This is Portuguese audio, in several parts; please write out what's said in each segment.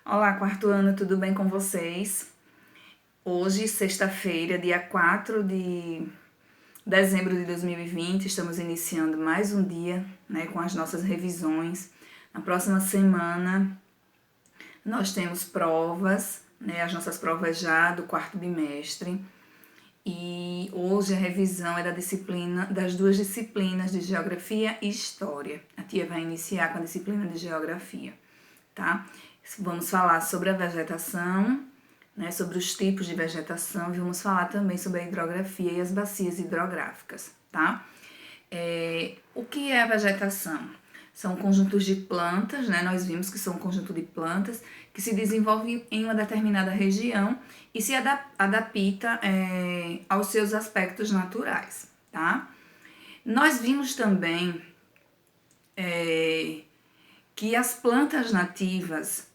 Olá, quarto ano, tudo bem com vocês? Hoje, sexta-feira, dia 4 de dezembro de 2020, estamos iniciando mais um dia, com as nossas revisões. Na próxima semana, nós temos provas, as nossas provas já do quarto bimestre. E hoje a revisão é das duas disciplinas de Geografia e História. A tia vai iniciar com a disciplina de Geografia, tá? Vamos falar sobre a vegetação, sobre os tipos de vegetação, e vamos falar também sobre a hidrografia e as bacias hidrográficas, tá? O que é a vegetação? São conjuntos de plantas, Nós vimos que são um conjunto de plantas que se desenvolvem em uma determinada região e se adapta aos seus aspectos naturais, tá? Nós vimos também que as plantas nativas,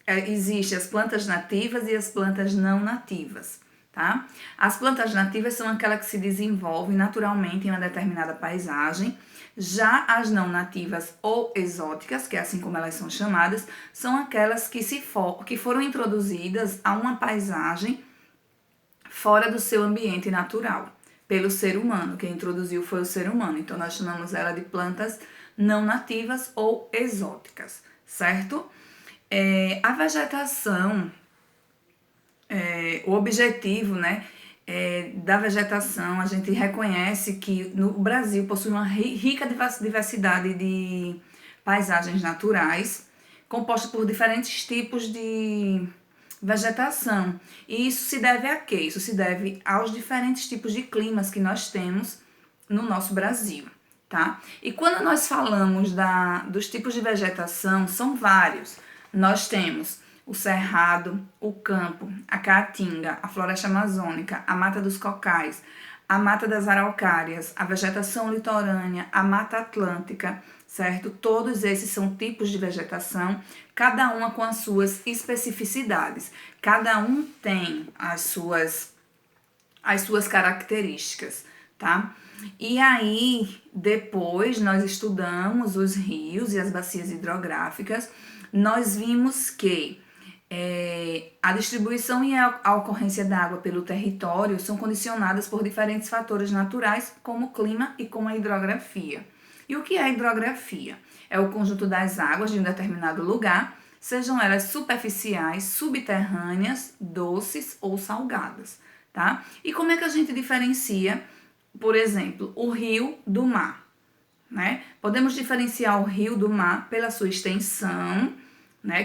existem as plantas nativas e as plantas não nativas, tá? As plantas nativas são aquelas que se desenvolvem naturalmente em uma determinada paisagem. Já as não nativas ou exóticas, que é assim como elas são chamadas, são aquelas que foram introduzidas a uma paisagem fora do seu ambiente natural, pelo ser humano. Quem introduziu foi o ser humano. Então, nós chamamos ela de plantas não nativas ou exóticas, certo? A vegetação, o objetivo, da vegetação, a gente reconhece que no Brasil possui uma rica diversidade de paisagens naturais, composta por diferentes tipos de vegetação. E isso se deve a quê? Isso se deve aos diferentes tipos de climas que nós temos no nosso Brasil, tá? E quando nós falamos dos tipos de vegetação, são vários. Nós temos o cerrado, o campo, a caatinga, a floresta amazônica, a mata dos cocais, a mata das araucárias, a vegetação litorânea, a mata atlântica, certo? Todos esses são tipos de vegetação, cada uma com as suas especificidades. Cada um tem as suas características, tá? E aí, depois nós estudamos os rios e as bacias hidrográficas, nós vimos que a distribuição e a ocorrência da água pelo território são condicionadas por diferentes fatores naturais, como o clima e como a hidrografia. E o que é a hidrografia? É o conjunto das águas de um determinado lugar, sejam elas superficiais, subterrâneas, doces ou salgadas, tá? E como é que a gente diferencia, por exemplo, o rio do mar, Podemos diferenciar o rio do mar pela sua extensão,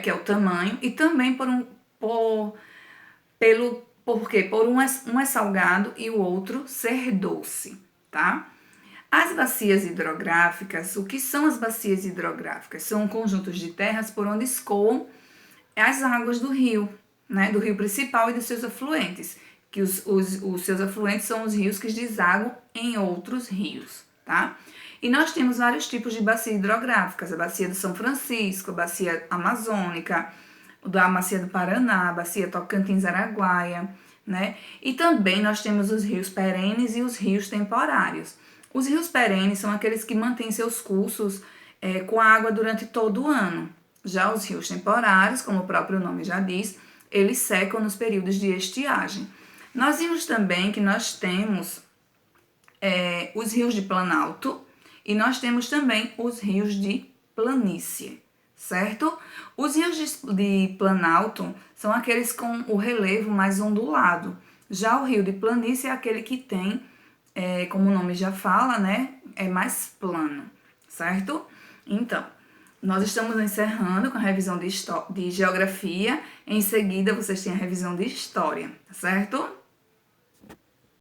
que é o tamanho, e também por um é salgado e o outro ser doce, tá? As bacias hidrográficas, o que são as bacias hidrográficas? São conjuntos de terras por onde escoam as águas do rio, do rio principal e dos seus afluentes, que os seus afluentes são os rios que desagam em outros rios, tá? E nós temos vários tipos de bacias hidrográficas, a bacia do São Francisco, a bacia amazônica, a bacia do Paraná, a bacia Tocantins-Araguaia, E também nós temos os rios perenes e os rios temporários. Os rios perenes são aqueles que mantêm seus cursos com água durante todo o ano. Já os rios temporários, como o próprio nome já diz, eles secam nos períodos de estiagem. Nós vimos também que nós temos os rios de planalto, e nós temos também os rios de planície, certo? Os rios de planalto são aqueles com o relevo mais ondulado. Já o rio de planície é aquele que tem, como o nome já fala, é mais plano, certo? Então, nós estamos encerrando com a revisão de geografia. Em seguida, vocês têm a revisão de história, certo?